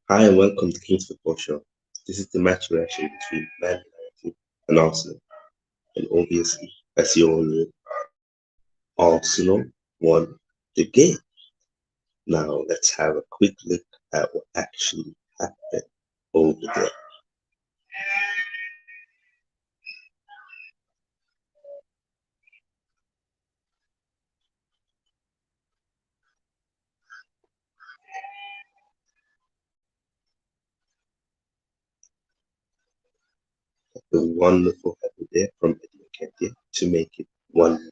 Hi and welcome to King's Football Show. This is the match reaction between Man United and Arsenal. And obviously, as you all know, Arsenal won the game. Now let's have a quick look at what actually happened over there. The wonderful header there from Eddie Nketiah to make it 1-1.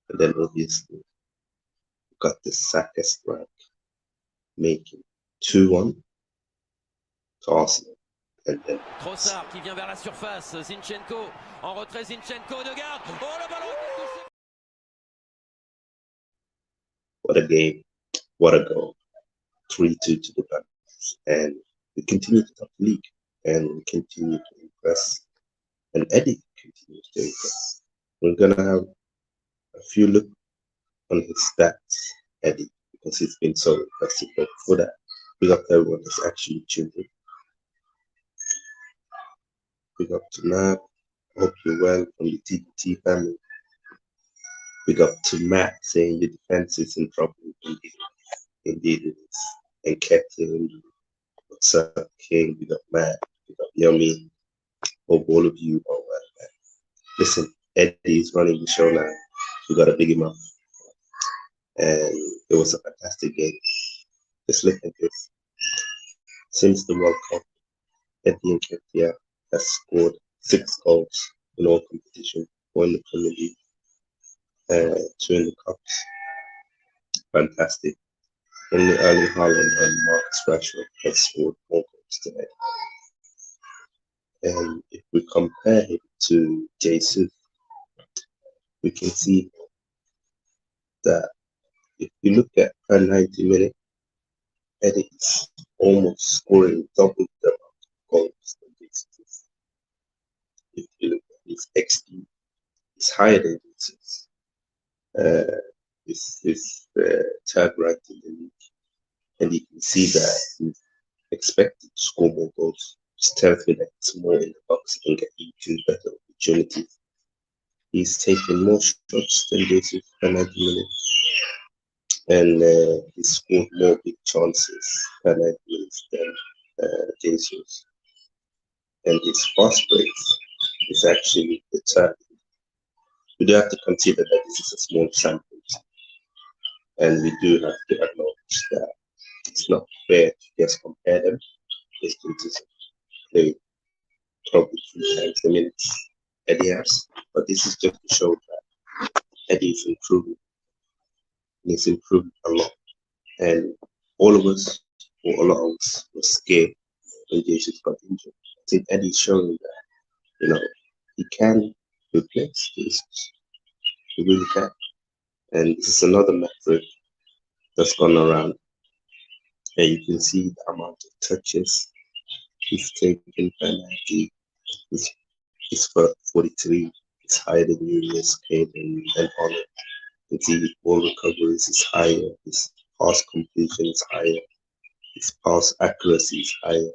And then obviously got the Saka strike, making 2-1 to Arsenal. And then Trossard qui vient vers la surface, Zinchenko en retrait, Zinchenko de garde. Oh, le ballon est touché. what a game, what a goal. 3-2 to the Gunners. And we continue to top the league and we continue to impress. And Eddie continues to impress. We're gonna have a few look on his stats, Eddie, because he's been so impressive. But before that, big up to everyone that's actually tuned in. Big up to Nab. Hope you're well from the TBT family. Big up to Matt saying your defense is in trouble. Indeed it is. And Captain, what's up, King? Big up Matt. Big up Yummy. Hope all of you are well, man. Listen, Eddie is running the show now. We got to big him up. And it was a fantastic game. Just look at this. Since the World Cup, Eddie Nketiah has scored 6 goals in all competitions, 1 in the Premier League, 2 in the Cups. Fantastic. Only Erling Haaland and Marcus Rashford have scored more goals today. And if we compare him to Jesus, we can see that if you look at per 90 minutes, Eddie is almost scoring double the amount of goals than Jesus. If you look at his XG, it's higher than Jesus. It's third ranked in the league. And you can see that he's expected to score more goals, which tells me that it's more in the box and get into better opportunities. He's taken more shots than Jesus per 90 minutes, and he scored more big chances per 90 minutes than Jesus. And his fast break is actually the third. We do have to consider that this is a small sample, and we do have to acknowledge that it's not fair to just compare them. It's to play probably 3 times the minutes Eddie has, but this is just to show that Eddie is improving. He's improved a lot, and all of us, or a lot of us, were scared when Jesus got injured. I think Eddie's showing that he can replace Jesus. He really can, and this is another metric that's gone around, and you can see the amount of touches he's taken per 90. It's for 43. It's higher than Nunez, Kane, and Honor. You can see ball recoveries is higher. His pass completion is higher. His pass accuracy is higher.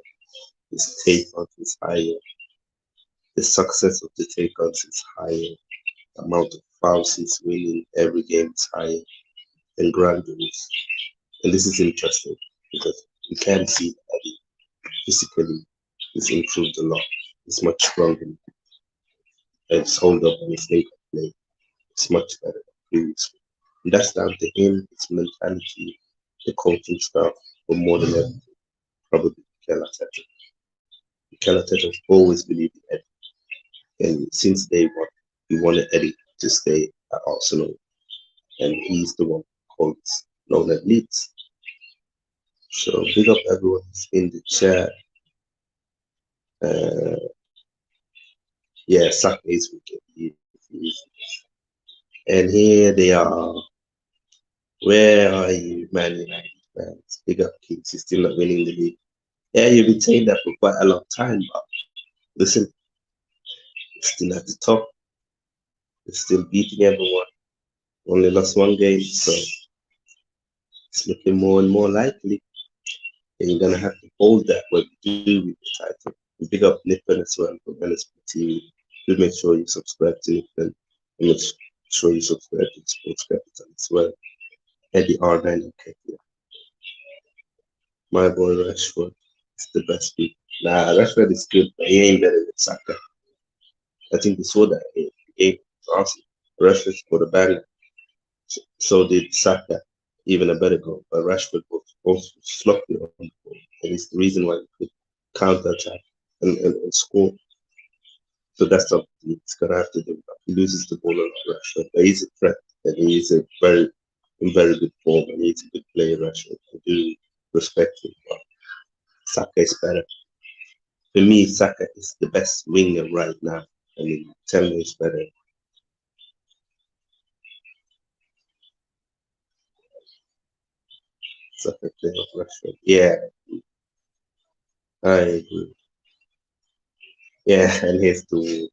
His take-on is higher. The success of the take-ons is higher. The amount of fouls he's winning every game is higher than Granville's. And this is interesting because you can see that he physically he's improved a lot. He's much stronger. And his hold up and his make play is much better than previously. And that's down to him, his mentality, the coaching staff, but more than everything, probably Mikel Arteta. Mikel Arteta has always believed in Eddie. And since day one, he wanted Eddie to stay at Arsenal. And he's the one called known as Leeds. So big up everyone who's in the chat. Yeah, Saka is wicked. And here they are. Where are you, Man United fans? Big up Kings. You're still not winning the league. Yeah, you've been saying that for quite a long time, but listen, still at the top. We're still beating everyone. Only lost 1 game, so It's looking more and more likely. And you're gonna have to hold that when you do with the title. And big up Nippon as well for management team. Do make sure you subscribe to Nippon and make sure you subscribe to Sports Capital as well. Eddie R9 and KPI. My boy Rashford is the best people. Nah, Rashford is good, but he ain't better than Saka. I think we saw that in the game for Arsenal. Rashford scored a banger. So did Saka, even a better goal. But Rashford was also sloppy on the ball. And it's the reason why we could counter attack and score. So that's something he's gonna have to do. He loses the ball a lot, Rashford. But he's a threat and he's a in very good form and he's a good player, Rashford. I do respect him. But Saka is better. For me, Saka is the best winger right now. I mean, tell me it's better. Saka player of Rashford. Yeah, I agree. Yeah, and here's to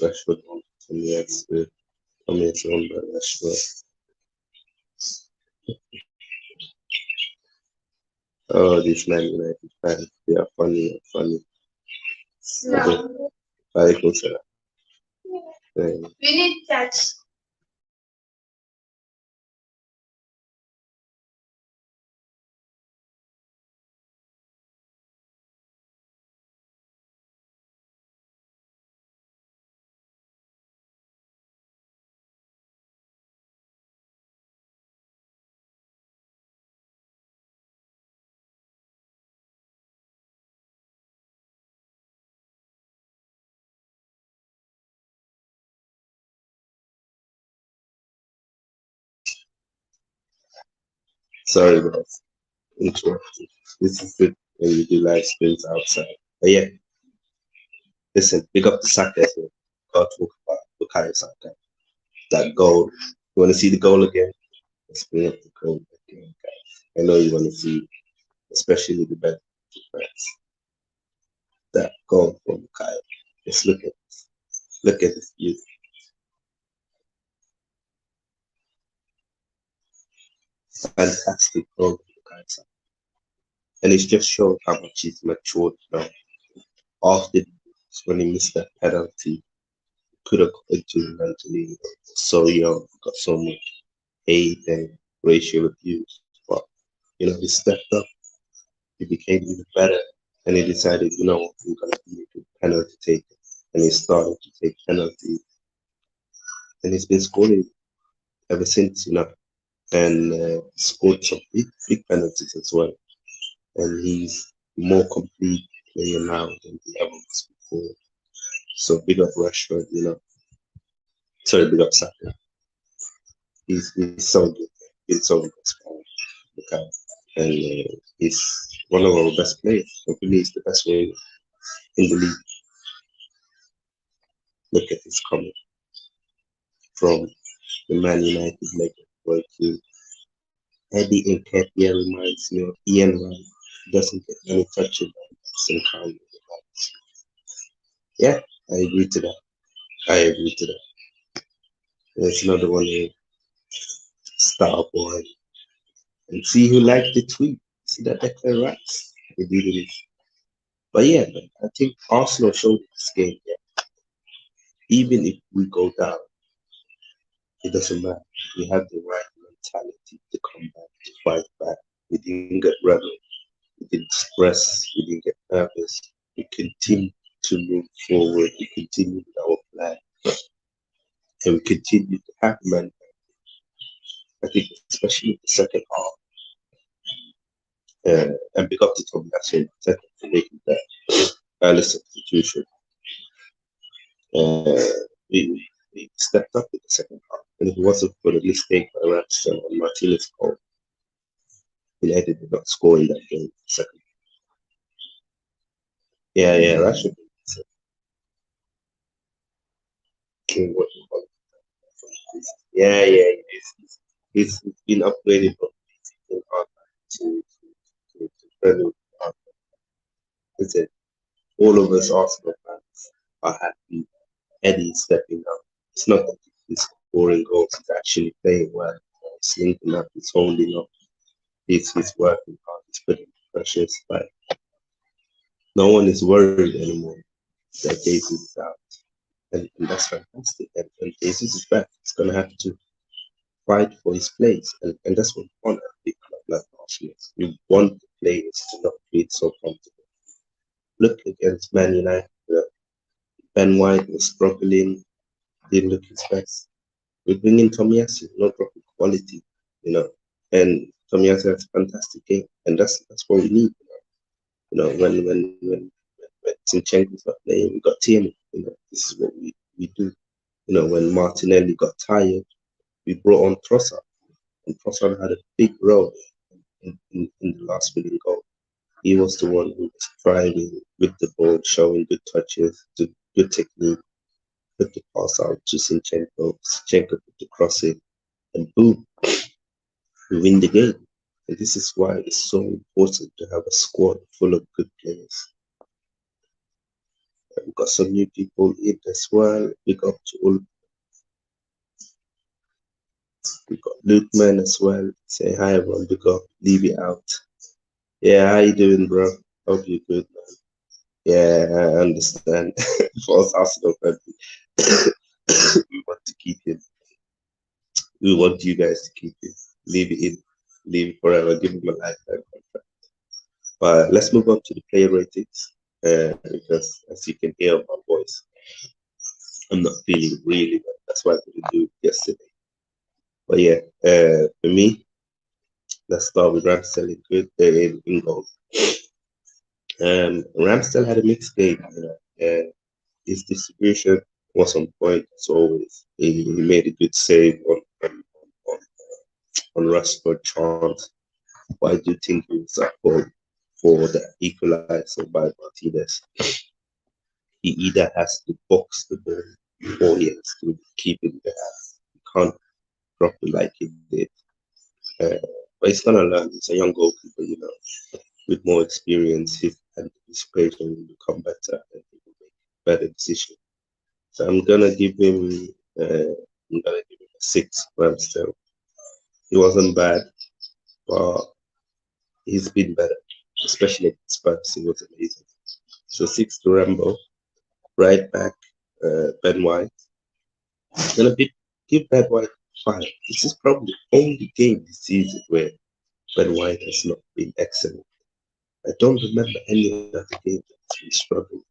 Rashford on. And yes, coming on by Rashford. Oh, these Man United fans, they are funny and funny. No. Alaikum salam. We need touch. Sorry, guys. Interrupted. This is it when you do live streams outside. But yeah, listen, big up the Saka as well. Gotta talk about Bukayo Saka. That goal. You want to see the goal again? Let's bring up the goal again, guys. I know you want to see, especially the best fans. That goal from Bukayo. Just look at this youth. Fantastic goal from Bukayo Saka. And it's just showed how much he's matured now. After when he missed that penalty, could have got into mentally so young, got so much hate and racial abuse. But he stepped up, he became even better, and he decided, I'm gonna be a good penalty taker. And he started to take penalties. And he's been scoring ever since, and scored some big penalties as well. And he's more complete player now than he ever was before. So big up Rashford, sorry, big up Saka. He's so good. He's so inspiring. Okay. And he's one of our best players. I believe he's the best player in the league. Look at his coming from the Man United legend right to Eddie Nketiah reminds me of Ian Wright. Doesn't get any touches on some kind of Yeah, I agree to that. I agree to that. There's another one here, Star Boy. And see who liked the tweet. See that Declan Rice? He did it. But yeah, man, I think Arsenal showed this game. Yeah. Even if we go down, it doesn't matter. We have the right mentality to come back, to fight back. We didn't get rebel. We didn't stress. We didn't get nervous. We continue to move forward. We continue with our plan. And we continue to have man. I think especially the second half. And because to Tommy actually for making that early substitution. Uh, we stepped up in the second half. And if it wasn't for the mistake by Ramsdale and Martinez goal, United did not score in that game second. Yeah, Rashford. Yeah. He's been upgraded from to Premier League. Listen, all of us Arsenal fans are happy. Eddie's stepping up. It's not that he's scoring goals, he's actually playing well. He's linking up, he's holding up. He's working hard. He's putting pressures. Like no one is worried anymore that Jesus is out, and that's fantastic. And Jesus is back. He's gonna have to fight for his place, and that's what we want at a big club like Arsenal. We want the players to not feel so comfortable. Look against Man United. Ben White was struggling, didn't look his best. We bring in Tomiyasu, no dropping quality, you know, and Tomiyasu has a fantastic game, and that's what we need. You know, when Zinchenko's not playing, we got Tierney. You know, this is what we do. You know, when Martinelli got tired, we brought on Trossard, and Trossard had a big role in the last winning goal. He was the one who was driving with the ball, showing good touches, good technique, put the pass out to Zinchenko. Zinchenko put the cross in, and boom, we win the game. And this is why it's so important to have a squad full of good players. We've got some new people in as well. Big up to all. We got Lukeman as well. Say hi everyone. Big up. Leave it out. Yeah, how you doing, bro? Hope you're good, man. Yeah, I understand. For us Arsenal fans, we want to keep him. We want you guys to keep him. Leave it in. Leave it forever. Give him a lifetime contract. But let's move on to the player ratings. Because as you can hear my voice, I'm not feeling really well. That's why I didn't do it yesterday. But yeah, for me, let's start with Ramsdale in goal. Ramsdale had a mixed game. You know, his distribution was on point as always. He made a good save on Rashford chance. But I do think he was at fault for the equalizer by Martinez. He either has to box the ball or he has to keep it in the hands. He can't drop it like he did. Uh, but he's gonna learn. He's a young goalkeeper, you know, with more experience. His anticipation will become better and he will make better decisions. So I'm gonna give him a 6 Ramsdale. He wasn't bad, but he's been better, especially at Spurs. He was amazing. So 6 to Rambo. Right back, Ben White. I'm gonna give Ben White 5. This is probably the only game this season where Ben White has not been excellent. I don't remember any other game that he's been struggling.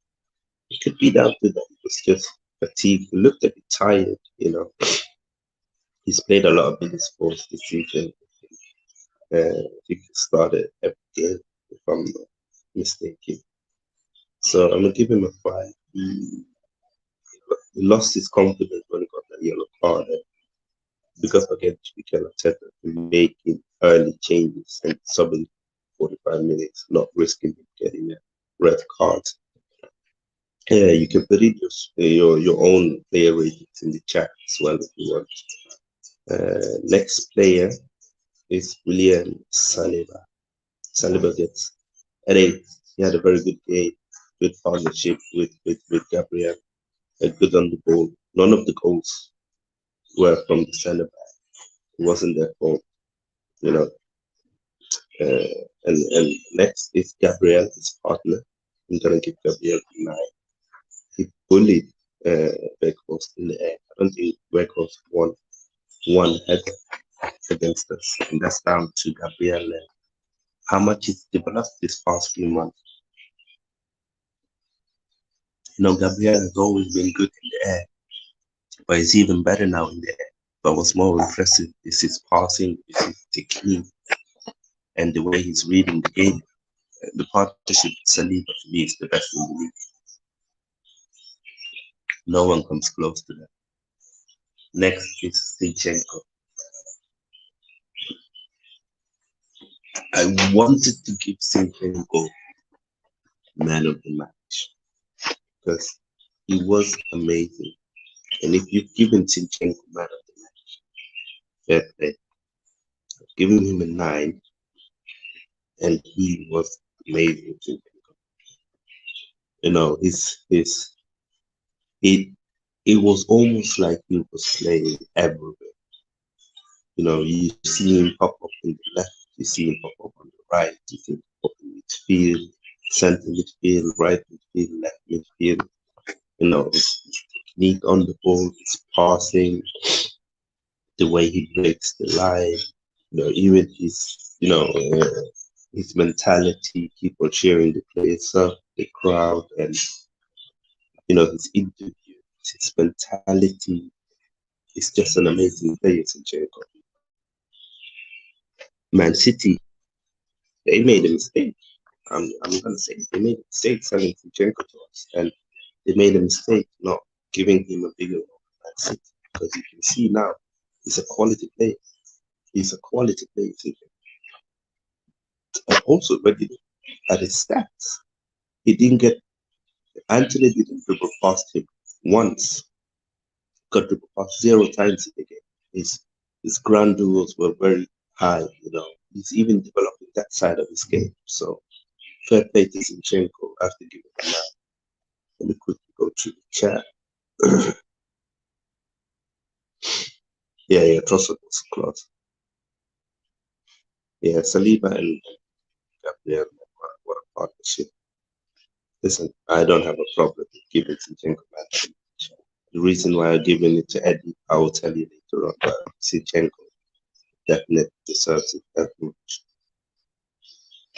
It could be down to that he was just fatigued. He looked a bit tired, you know. He's played a lot of big sports this season. I think he started every game, if I'm not mistaken. So I'm gonna give him a 5. He lost his confidence when he got that yellow card. And because again, Mikel Arteta making early changes and subbing 45 minutes, not risking getting a red card. Yeah, you can put in your own player ratings in the chat as well if you want. Next player is William Saliba. Saliba gets at 8. He had a very good game, good partnership with Gabriel, good on the ball. None of the goals were from the centre back. It wasn't their fault, you know. And next is Gabriel, his partner. I'm gonna give Gabriel 9. He bullied Weghorst in the air. I don't think Weghorst won one header against us, and that's down to Gabriel. How much he's developed this past few months. You know, Gabriel has always been good in the air, but he's even better now in the air. But what's more impressive is his passing, is his technique, and the way he's reading the game. The partnership with Saliba for me is the best in the league. No one comes close to that. Next is Zinchenko. I wanted to give Zinchenko man of the match because he was amazing. And if you've given Zinchenko man of the match, fair play. I've given him a 9, and he was amazing. You know, it was almost like he was playing everywhere. You know, you see him pop up in the left You see him pop up on the right. You see him pop up in midfield, centre midfield, right midfield, left midfield. His technique on the ball, his passing, the way he breaks the line, even his mentality, keep on cheering the players up, the crowd, and his interviews, his mentality. He's just an amazing player, Zinchenko. Man City, they made a mistake. I'm gonna say they made a mistake selling Zinchenko to us, and they made a mistake not giving him a bigger role at Man City, because you can see now he's a quality player. He's a quality player. And also, when you look at his stats, he didn't get Anthony didn't dribble past him once. Got dribble past 0 times in the game. His ground duels were very high. He's even developing that side of his game. So fair play to Zinchenko after giving him that. Let me quickly go to the chat. Yeah, Trossard was close. Yeah, Saliba and Gabriel, what a partnership. Listen, I don't have a problem with giving Zinchenko that. The reason why I'm giving it to Eddie, I will tell you later on, but Zinchenko definitely deserves it that much.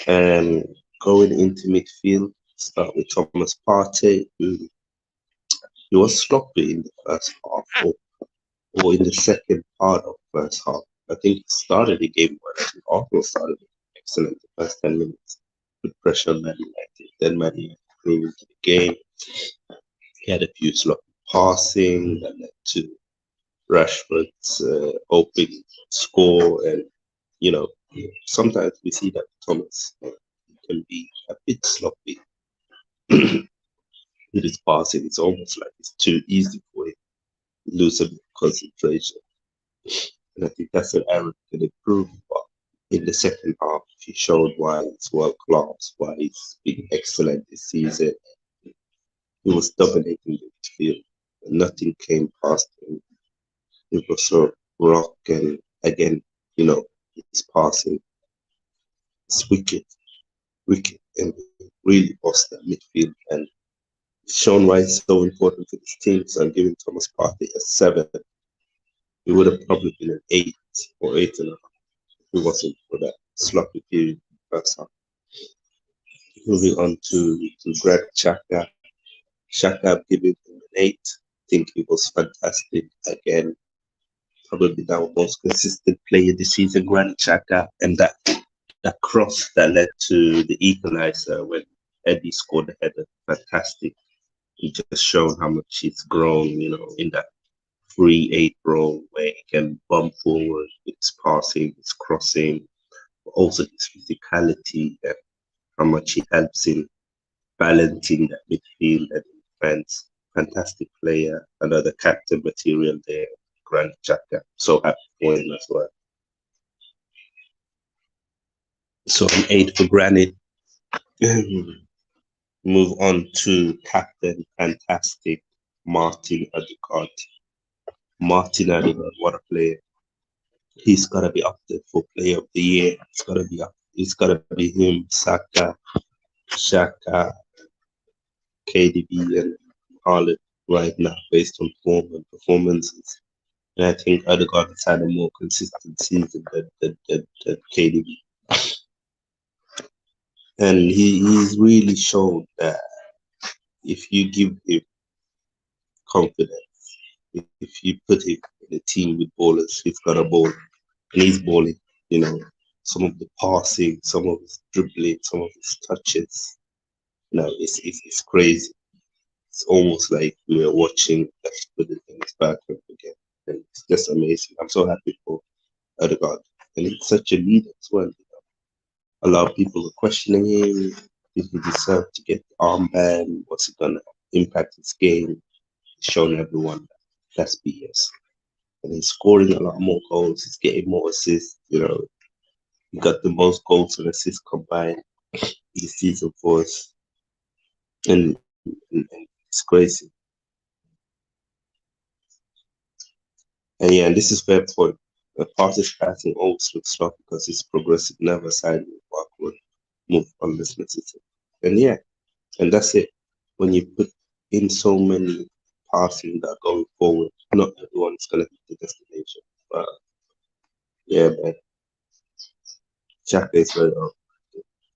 And going into midfield, start with Thomas Partey, who he was sloppy in the first half, or in the second part of the first half. I think he started the game well. I think Arsenal started excellent the first 10 minutes with pressure on Man United. Then Man United came into the game. He had a few sloppy passing that led to Rashford's open score. And, sometimes we see that Thomas can be a bit sloppy with his passing. It's almost like it's too easy for him to lose a bit of concentration. And I think that's an area he can improve. But in the second half, he showed why he's world class, why he's been excellent this season. He was dominating the midfield. Nothing came past him. He was so rock, and again, his passing is wicked, and really lost that midfield. And shown why it's so important for this team. So I'm giving Thomas Partey a 7. He would have probably been an 8 or 8.5 if it wasn't for that sloppy period first half. Moving on to Greg Xhaka. Xhaka, I'm giving him an 8. I think he was fantastic again. Probably our most consistent player this season, Granit Xhaka, and that cross that led to the equalizer when Eddie scored the header, fantastic. He just shown how much he's grown, in that free 8 role where he can bump forward with his passing, his crossing, but also his physicality and how much he helps in balancing that midfield and defense. Fantastic player, another captain material there, Granit Xhaka. So happy for him as well. So an 8 for Granit. Move on to captain, fantastic, Martin Odegaard. Martin Odegaard, what a player. He's got to be up there for player of the year. It's got to be up. It's got to be him, Saka, Xhaka, KDB, and Haaland right now based on form and performances. And I think Odegaard has had a more consistent season than KDB. And he's really shown that if you give him confidence, if you put him in a team with ballers, he's got a ball. And he's balling, some of the passing, some of his dribbling, some of his touches. It's crazy. It's almost like we are watching Let's put it in his background again. And it's just amazing. I'm so happy for Odegaard. And he's such a leader as well. A lot of people are questioning him. Did he deserve to get the armband? What's it going to impact his game? He's shown everyone that that's BS. And he's scoring a lot more goals. He's getting more assists. He got the most goals and assists combined this season for us. And it's crazy. And yeah, and this is fair point. The Partey's passing always looks rough because it's progressive, never sideways, backward move unless necessary. And yeah, and that's it. When you put in so many passing that are going forward, not everyone's gonna hit the destination. But yeah, man, Xhaka is very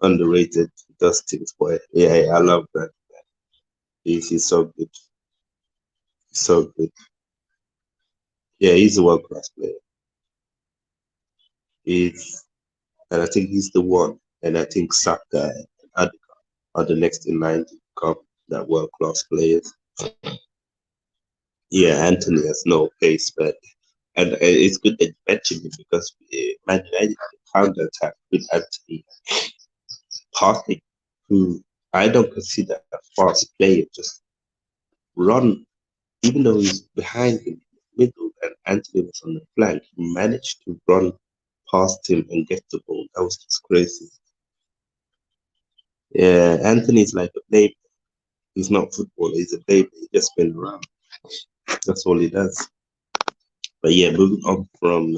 underrated. He does things, boy. Yeah, I love that. He's so good, so good. Yeah, he's a world class player. He's, and I think he's the one. And I think Saka and Adika are the next in line to become that world class players. Yeah, Anthony has no pace, but and it's good that you mentioned it because Man United counter attack with Anthony Partey, who I don't consider a fast player, just run even though he's behind him in the middle and Anthony was on the flank, he managed to run past him and get the ball. That was just crazy. Yeah, Anthony's like a baby. He's not football. He's a baby. He just been around. That's all he does. But yeah, moving on from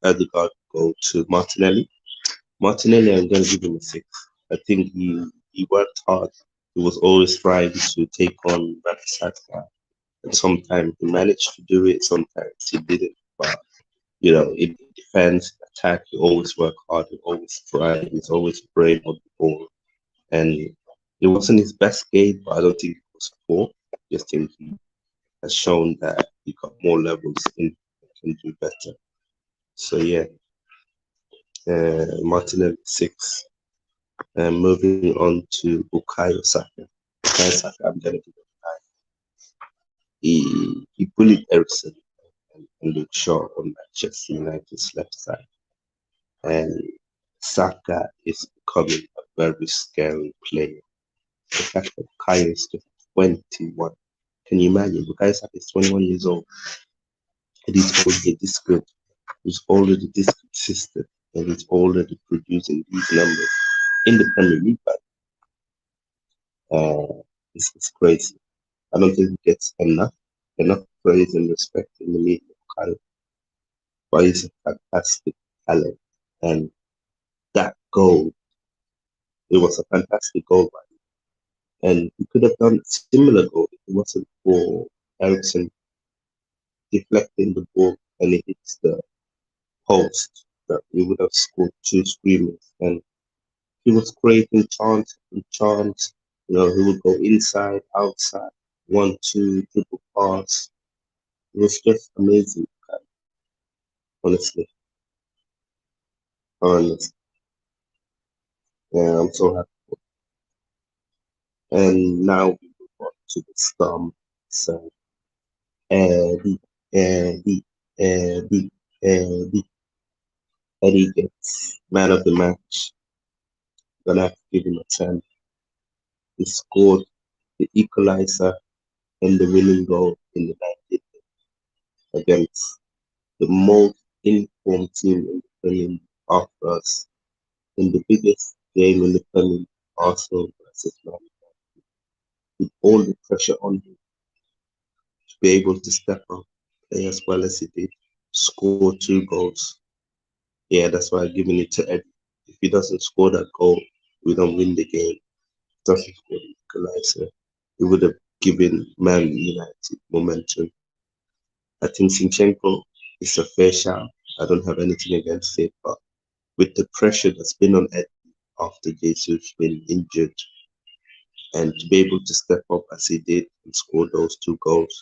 Odegaard, go to Martinelli. Martinelli, I'm going to give him a six. I think he worked hard. He was always trying to take on Saka, and sometimes he managed to do it. Sometimes he didn't. But in defense, attack, he always worked hard. He always tried. He's always brave on the ball. And it wasn't his best game, but I don't think it was poor. I just think he has shown that he got more levels in can do better. So yeah, Martinelli six. And moving on to Bukayo Saka. Bukayo Saka, I'm gonna give him he bullied Ericsson and Luke Shaw on Manchester United's left side. And Saka is becoming a very scary player. The fact that Bukayo is just 21. Can you imagine? Bukayo Saka is 21 years old and he's already this good. He's already this consistent and he's already producing these numbers in the Premier League. But it's crazy. I don't think he gets enough praise and respect in the media, but he's a fantastic talent. And that goal, it was a fantastic goal, and he could have done a similar goal if it wasn't for Ericsson deflecting the ball and it hits the post. That we would have scored two screamers, and he was creating chance and chance. He would go inside, outside, 1-2, triple pass. It was just amazing, honestly. Honestly. Yeah, I'm so happy. And now we move on to the storm. So, Eddie, Eddie, Eddie, Eddie. Eddie gets man of the match. Gonna have to give him a 10. He scored the equalizer and the winning goal in the 90th against the most informed team in the Premier League after us in the biggest game in the Premier League, Arsenal versus Man Utd. With all the pressure on him to be able to step up, play as well as he did, score two goals. Yeah, that's why I'm giving it to Eddie. If he doesn't score that goal, we don't win the game. Doesn't score the equalizer, he would have given Man United momentum. I think Zinchenko is a fair shout. I don't have anything against it, but with the pressure that's been on Eddie after Jesus been injured, and to be able to step up as he did and score those two goals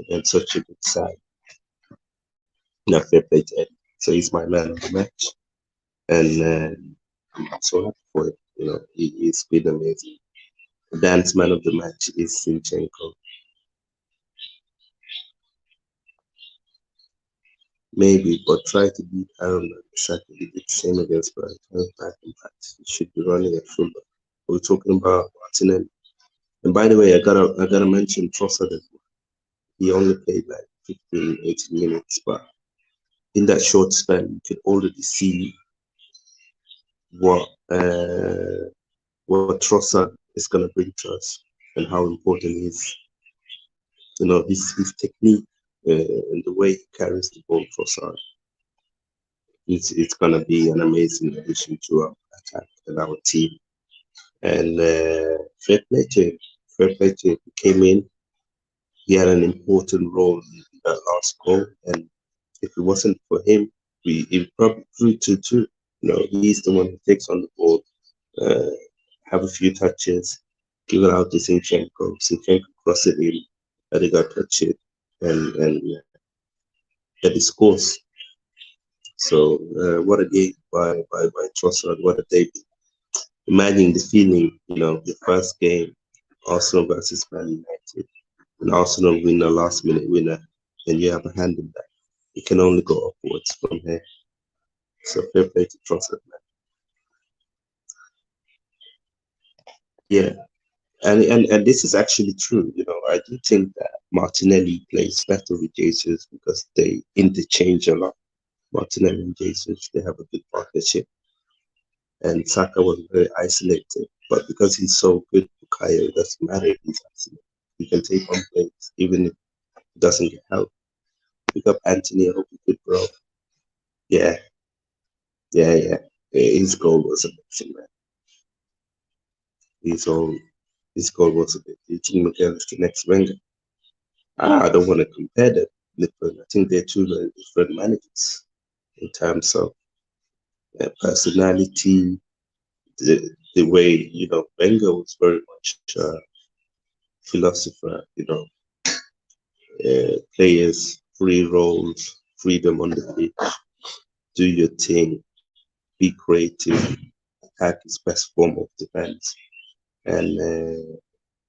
against such a good side, not fair play to Eddie. So he's my man of the match, and I'm so happy for it. He's been amazing. Dance man of the match is Zinchenko. Maybe, but try to beat Aaron Saka. He did the same against Brighton. Back in fact, he should be running at fullback. We're talking about Martinelli. And by the way, I gotta mention Trossard as well. He only played like 15, 18 minutes, but in that short span, you could already see what uh, what Trossard is gonna bring to us and how important he is. His technique and the way he carries the ball, Trossard. It's gonna be an amazing addition to our attack and our team. And fair play to him. Fair play to him. He came in. He had an important role in that last goal, and if it wasn't for him, we it probably drew 2-2. He's the one who takes on the ball, uh, have a few touches, give it out to Zinchenko. Zinchenko cross it in, Odegaard touch it, and that he scores. So what a game by Trossard. What a debut. Imagine the feeling, the first game, Arsenal versus Man United, and Arsenal win a last minute winner, and you have a hand in that. It can only go upwards from here. So fair play to Trossard, man. Yeah, and this is actually true. I do think that Martinelli plays better with Jesus because they interchange a lot. Martinelli and Jesus, they have a good partnership. And Saka was very isolated, but because he's so good, Bukayo, it doesn't matter if he's isolated. He can take on plays even if he doesn't get help. Pick up Anthony. I hope you're good, bro. Yeah, yeah. His goal was amazing, man. His own, his goal was a bit. Do you think Miguel is the next Wenger? I don't want to compare them. I think they're two very different managers in terms of personality. The way Wenger was very much philosopher. Players free roles, freedom on the pitch, do your thing, be creative, attack is best form of defense. And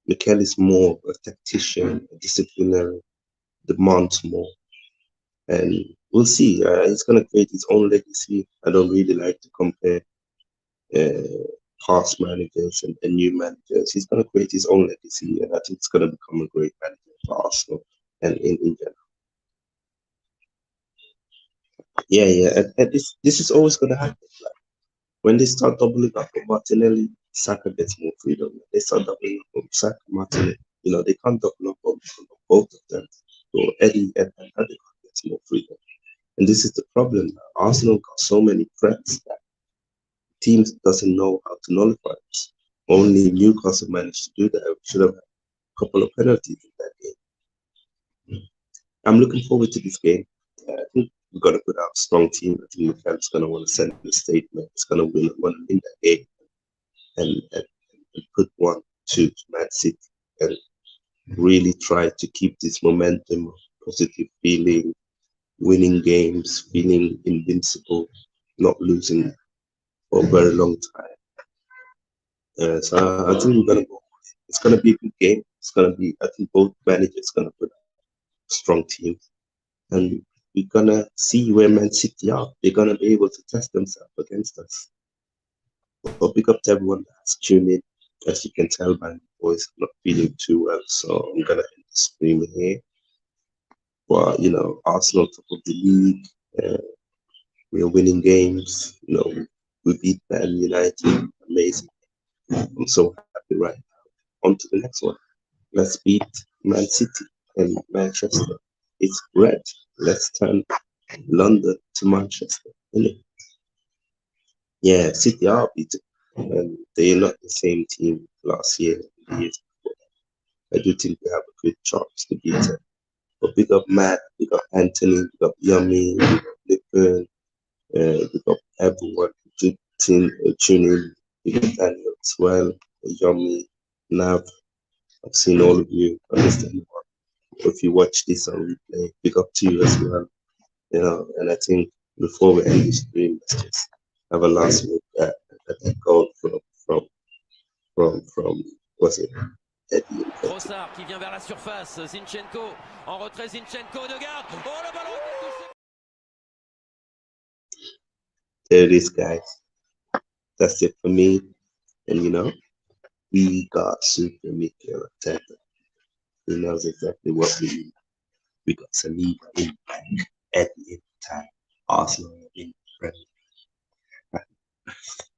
Mikel is more of a tactician, a disciplinary, demands more. And we'll see. He's going to create his own legacy. I don't really like to compare uh, past managers and new managers. He's going to create his own legacy, and I think it's going to become a great manager for Arsenal and in general. Yeah. And this is always going to happen. Like, when they start doubling up on Martinelli, Saka gets more freedom. When they start doubling up on Saka, Martinelli, they can't double up on both of them. So Eddie and Odegaard gets more freedom. And this is the problem. Arsenal got so many threats that teams doesn't know how to nullify it. Only Newcastle managed to do that. We should have had a couple of penalties in that game. I'm looking forward to this game. I think we're gonna put out a strong team. I think Mikel's gonna want to send a statement. It's gonna want to win that game and put 1-2 to Man City and really try to keep this momentum, positive feeling, winning games, feeling invincible, not losing for a very long time. So I think we're gonna go. It's gonna be a good game. It's gonna be. I think both managers gonna put strong teams, and we're gonna see where Man City are. They're gonna be able to test themselves against us. But big up to everyone that's tuned in. As you can tell by my voice, I'm not feeling too well, so I'm gonna end the stream here. But Arsenal top of the league. We're winning games. We beat Man United. Amazing. I'm so happy right now. On to the next one. Let's beat Man City and Manchester. It's red. Let's turn London to Manchester. Yeah, City are beaten. And they're not the same team last year. The years before. I do think we have a good chance to beat them. But big up Matt, big up Anthony, big up Yummy, big up Lippin, big up everyone who tune in. Big up Daniel as well, Yummy, Nav. I've seen all of you. Understand. If you watch this on replay, big up to you as well. And I think before we end the stream, let's just have a last look at that goal from what's it? Eddie. Trossard qui vient vers la surface, Zinchenko en retrait, Zinchenko de garde. Oh, le ballon était touché. There it is, guys. That's it for me. And we got Super Mikel Arteta. He knows exactly what we need. We got Saliba in at the end of time. Arsenal in Premier.